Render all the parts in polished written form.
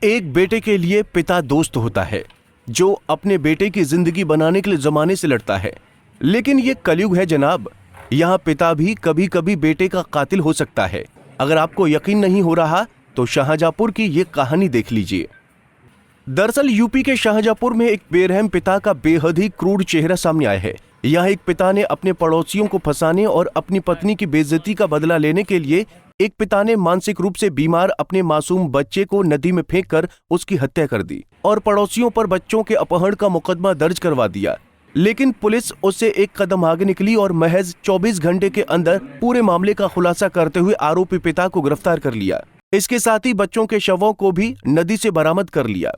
एक बेटे के लिए पिता दोस्त होता है जो अपने बेटे की जिंदगी बनाने के लिए जमाने से लड़ता है। लेकिन ये कलयुग है जनाब, यहाँ पिता भी कभी कभी बेटे का कातिल हो सकता है। अगर आपको यकीन नहीं हो रहा तो शाहजहांपुर की ये कहानी देख लीजिए। दरअसल यूपी के शाहजहांपुर में एक बेरहम पिता का बेहद ही क्रूर चेहरा सामने आया है। यहाँ एक पिता ने अपने पड़ोसियों को फंसाने और अपनी पत्नी की बेइज्जती का बदला लेने के लिए एक पिता ने मानसिक रूप से बीमार अपने मासूम बच्चे को नदी में फेंककर उसकी हत्या कर दी और पड़ोसियों पर बच्चों के अपहरण का मुकदमा दर्ज करवा दिया। लेकिन पुलिस उससे एक कदम आगे निकली और महज 24 घंटे के अंदर पूरे मामले का खुलासा करते हुए आरोपी पिता को गिरफ्तार कर लिया। इसके साथ ही बच्चों के शवों को भी नदी से बरामद कर लिया।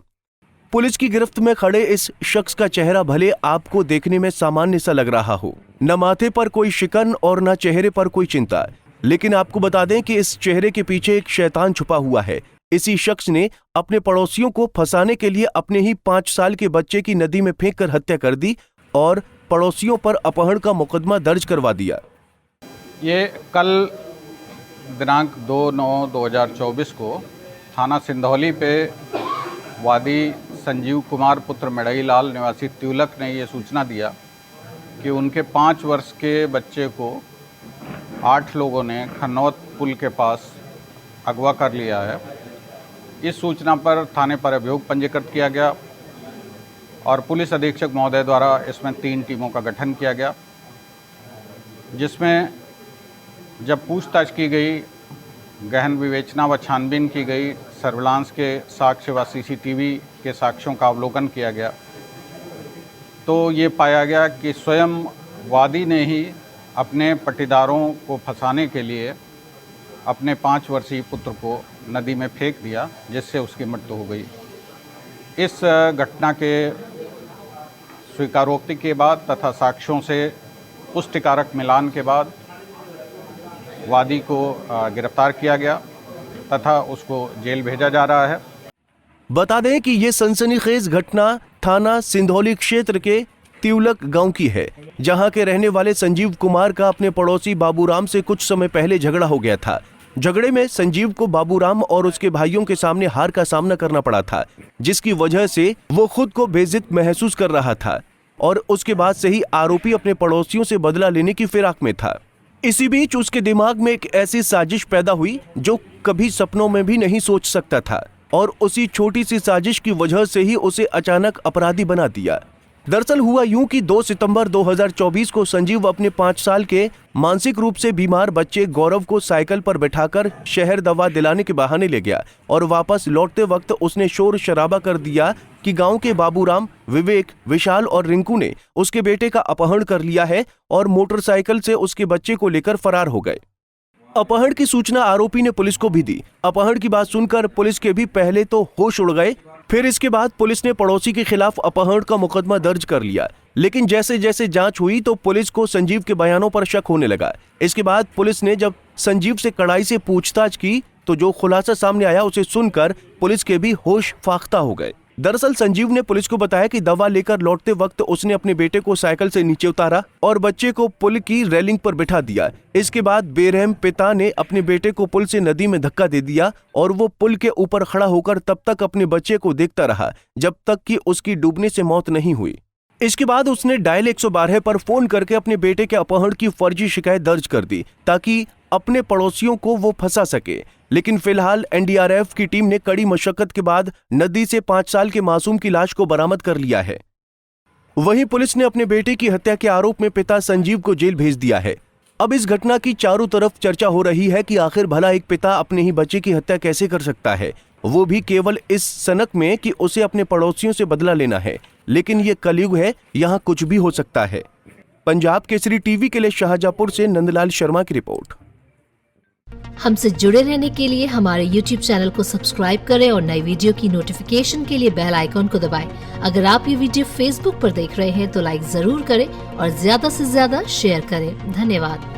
पुलिस की गिरफ्त में खड़े इस शख्स का चेहरा भले आपको देखने में सामान्य सा लग रहा हो, न माथे पर कोई शिकन और न चेहरे पर कोई चिंता, लेकिन आपको बता दें कि इस चेहरे के पीछे एक शैतान छुपा हुआ है। इसी शख्स ने अपने पड़ोसियों को फंसाने के लिए अपने ही 5 साल के बच्चे की नदी में फेंककर हत्या कर दी और पड़ोसियों पर अपहरण का मुकदमा दर्ज करवा दिया। ये कल दिनांक 2/9/2024 को थाना सिंधौली पे वादी संजीव कुमार पुत्र मेड़ई लाल निवासी त्यूलक ने ये सूचना दिया कि उनके 5 वर्ष के बच्चे को 8 लोगों ने खन्नौत पुल के पास अगवा कर लिया है। इस सूचना पर थाने पर अभियोग पंजीकृत किया गया और पुलिस अधीक्षक महोदय द्वारा इसमें 3 टीमों का गठन किया गया, जिसमें जब पूछताछ की गई, गहन विवेचना व छानबीन की गई, सर्विलांस के साक्ष्य व सीसीटीवी के साक्ष्यों का अवलोकन किया गया, तो ये पाया गया कि स्वयं वादी ने ही अपने पट्टीदारों को फंसाने के लिए अपने 5 वर्षीय पुत्र को नदी में फेंक दिया, जिससे उसकी मृत्यु हो गई। इस घटना के स्वीकारोक्ति के बाद तथा साक्ष्यों से पुष्टिकारक मिलान के बाद वादी को गिरफ्तार किया गया तथा उसको जेल भेजा जा रहा है। बता दें कि ये सनसनीखेज घटना थाना सिंधौली क्षेत्र के त्यूलक गांव की है, जहां के रहने वाले संजीव कुमार का अपने पड़ोसी बाबूराम से कुछ समय पहले झगड़ा हो गया था। झगड़े में संजीव को बाबूराम और उसके भाइयों के सामने हार का सामना करना पड़ा था, जिसकी वजह से वो खुद को बेइज्जत महसूस कर रहा था और उसके बाद से ही आरोपी अपने पड़ोसियों से बदला लेने की फिराक में था। इसी बीच उसके दिमाग में एक ऐसी साजिश पैदा हुई जो कभी सपनों में भी नहीं सोच सकता था और उसी छोटी सी साजिश की वजह से ही उसे अचानक अपराधी बना दिया। दरअसल हुआ यूं कि 2 सितंबर 2024 को संजीव अपने 5 साल के मानसिक रूप से बीमार बच्चे गौरव को साइकिल पर बैठाकर शहर दवा दिलाने के बहाने ले गया और वापस लौटते वक्त उसने शोर शराबा कर दिया कि गांव के बाबूराम, विवेक, विशाल और रिंकू ने उसके बेटे का अपहरण कर लिया है और मोटरसाइकिल से उसके बच्चे को लेकर फरार हो गए। अपहरण की सूचना आरोपी ने पुलिस को भी दी। अपहरण की बात सुनकर पुलिस के भी पहले तो होश उड़ गए, फिर इसके बाद पुलिस ने पड़ोसी के खिलाफ अपहरण का मुकदमा दर्ज कर लिया। लेकिन जैसे जैसे जांच हुई तो पुलिस को संजीव के बयानों पर शक होने लगा। इसके बाद पुलिस ने जब संजीव से कड़ाई से पूछताछ की तो जो खुलासा सामने आया उसे सुनकर पुलिस के भी होश फाख्ता हो गए। दरअसल संजीव ने पुलिस को बताया कि दवा लेकर लौटते वक्त उसने अपने बेटे को साइकिल से नीचे उतारा और बच्चे को पुल की रेलिंग पर बिठा दिया। इसके बाद बेरहम पिता ने अपने बेटे को पुल से नदी में धक्का दे दिया और वो पुल के ऊपर खड़ा होकर तब तक अपने बच्चे को देखता रहा जब तक कि उसकी डूबने से मौत नहीं हुई। इसके बाद उसने डायल 112 पर फोन करके अपने बेटे के अपहरण की फर्जी शिकायत दर्ज कर दी ताकि अपने पड़ोसियों को वो फंसा सके। लेकिन फिलहाल एनडीआरएफ की टीम ने कड़ी मशक्कत के बाद नदी से 5 साल के मासूम की लाश को बरामद कर लिया है। वहीं पुलिस ने अपने बेटे की हत्या के आरोप में पिता संजीव को जेल भेज दिया है। अब इस घटना की चारों तरफ चर्चा हो रही है कि आखिर भला एक पिता अपने ही बच्चे की हत्या कैसे कर सकता है, वो भी केवल इस सनक में कि उसे अपने पड़ोसियों से बदला लेना है। लेकिन ये कलयुग है, यहाँ कुछ भी हो सकता है। पंजाब केसरी टीवी के लिए शाहजहांपुर से नंदलाल शर्मा की रिपोर्ट। हमसे जुड़े रहने के लिए हमारे YouTube चैनल को सब्सक्राइब करें और नई वीडियो की नोटिफिकेशन के लिए बेल आइकॉन को दबाएं। अगर आप ये वीडियो Facebook पर देख रहे हैं तो लाइक जरूर करें और ज्यादा से ज्यादा शेयर करें। धन्यवाद।